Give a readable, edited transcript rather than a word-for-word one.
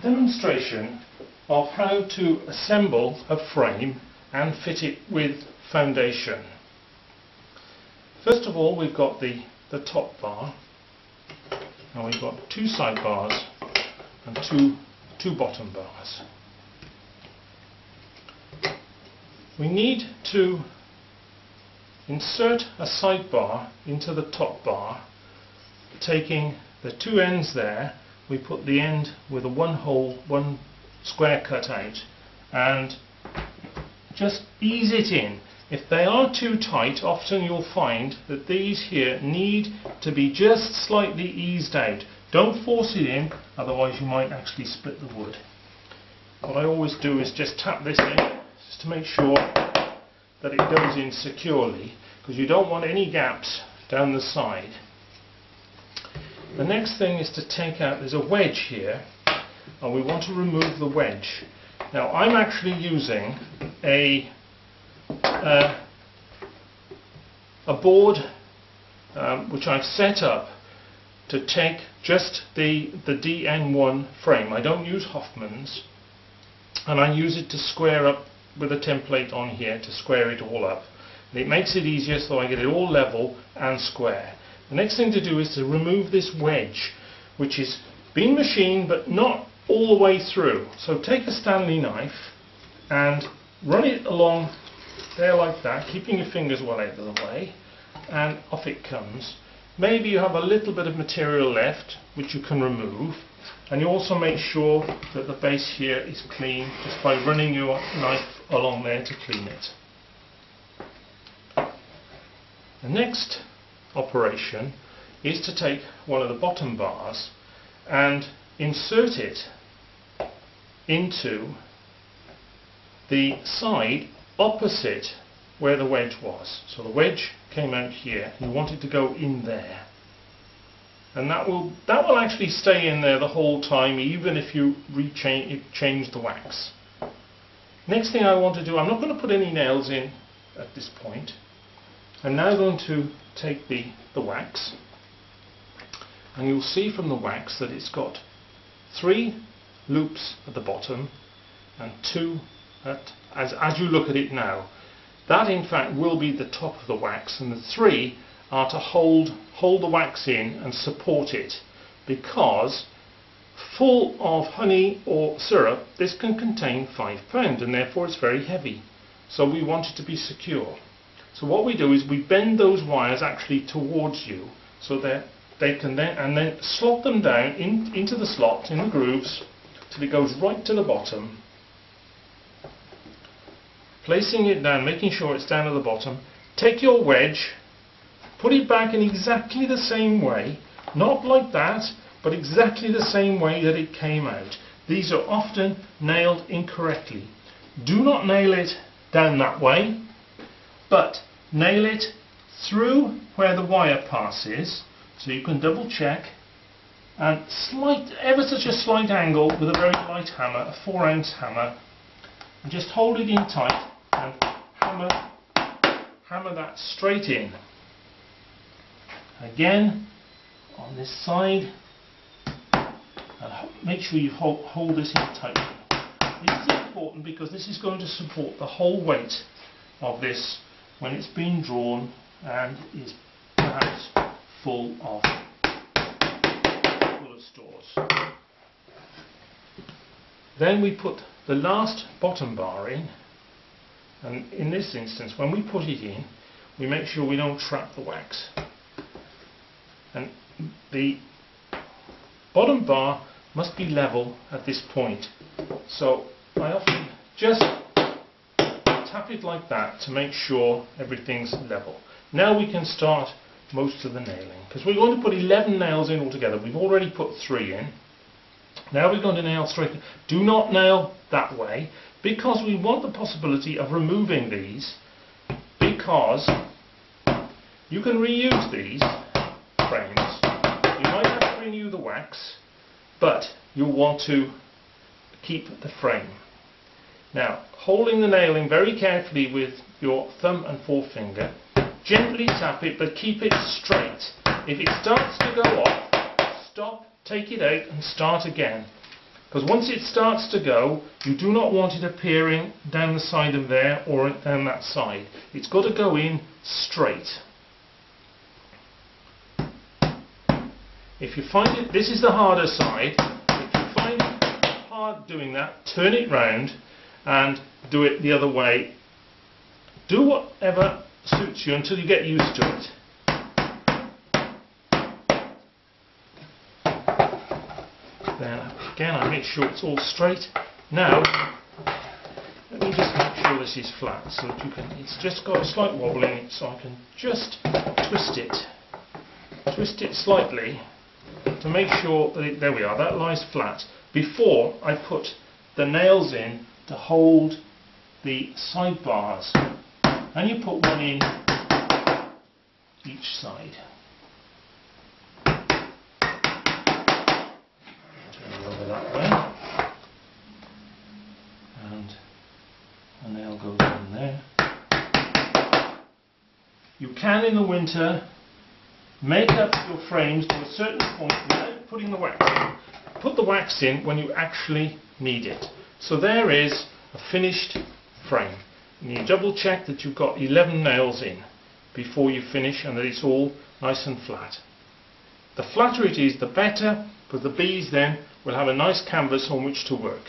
demonstration of how to assemble a frame and fit it with foundation. First of all, we've got the top bar, and we've got two side bars and two bottom bars. We need to insert a side bar into the top bar, taking the two ends there. We put the end with a one square cut out and just ease it in. If they are too tight, often you'll find that these here need to be just slightly eased out. Don't force it in, otherwise you might actually split the wood. What I always do is just tap this in, just to make sure that it goes in securely, because you don't want any gaps down the side. The next thing is to take out, there's a wedge here, and we want to remove the wedge. Now I'm actually using a board which I've set up to take just the DN1 frame. I don't use Hoffman's, and I use it to square up with a template on here to square it all up. And it makes it easier, so I get it all level and square. The next thing to do is to remove this wedge, which is been machined but not all the way through. So take a Stanley knife and run it along there like that, keeping your fingers well out of the way, and off it comes. Maybe you have a little bit of material left which you can remove, and you also make sure that the base here is clean just by running your knife along there to clean it. The next operation is to take one of the bottom bars and insert it into the side opposite where the wedge was. So the wedge came out here, you want it to go in there, and that will actually stay in there the whole time, even if you change the wax. Next thing I want to do, I'm not going to put any nails in at this point. I'm now going to take the wax, and you'll see from the wax that it's got 3 loops at the bottom and 2 as you look at it now. That in fact will be the top of the wax, and the 3 are to hold the wax in and support it, because full of honey or syrup this can contain 5 pounds, and therefore it's very heavy, so we want it to be secure. So what we do is we bend those wires actually towards you, so that they can then slot them down into the slots, in the grooves, till it goes right to the bottom. Placing it down, making sure it's down at the bottom. Take your wedge, put it back in exactly the same way, not like that, but exactly the same way that it came out. These are often nailed incorrectly. Do not nail it down that way, but nail it through where the wire passes, so you can double check, and ever such a slight angle with a very light hammer, a 4-ounce hammer, and just hold it in tight and hammer that straight in. Again on this side, and make sure you hold this in tight. This is important because this is going to support the whole weight of this when it's been drawn and is perhaps full of stores. Then we put the last bottom bar in, and in this instance when we put it in we make sure we don't trap the wax, and the bottom bar must be level at this point, so I often just tap it like that to make sure everything's level. Now we can start most of the nailing, because we're going to put 11 nails in altogether. We've already put 3 in. Now we're going to nail straight. Do not nail that way, because we want the possibility of removing these, because you can reuse these frames. You might have to renew the wax, but you'll want to keep the frame. Now, holding the nailing very carefully with your thumb and forefinger, gently tap it, but keep it straight. If it starts to go off, stop, take it out and start again. Because once it starts to go, you do not want it appearing down the side of there or down that side. It's got to go in straight. If you find it, this is the harder side, if you find it hard doing that, turn it round and do it the other way. Do whatever suits you until you get used to it. Then again, I make sure it's all straight. Now, let me just make sure this is flat so that you can, it's just got a slight wobble in it, so I can just twist it slightly to make sure that there we are, that lies flat before I put the nails in to hold the side bars. And you put one in each side. Turn it over that way. And a nail goes in there. You can in the winter make up your frames to a certain point without putting the wax in. Put the wax in when you actually need it. So there is a finished frame. And you double check that you've got 11 nails in before you finish and that it's all nice and flat. The flatter it is, the better, because the bees then will have a nice canvas on which to work.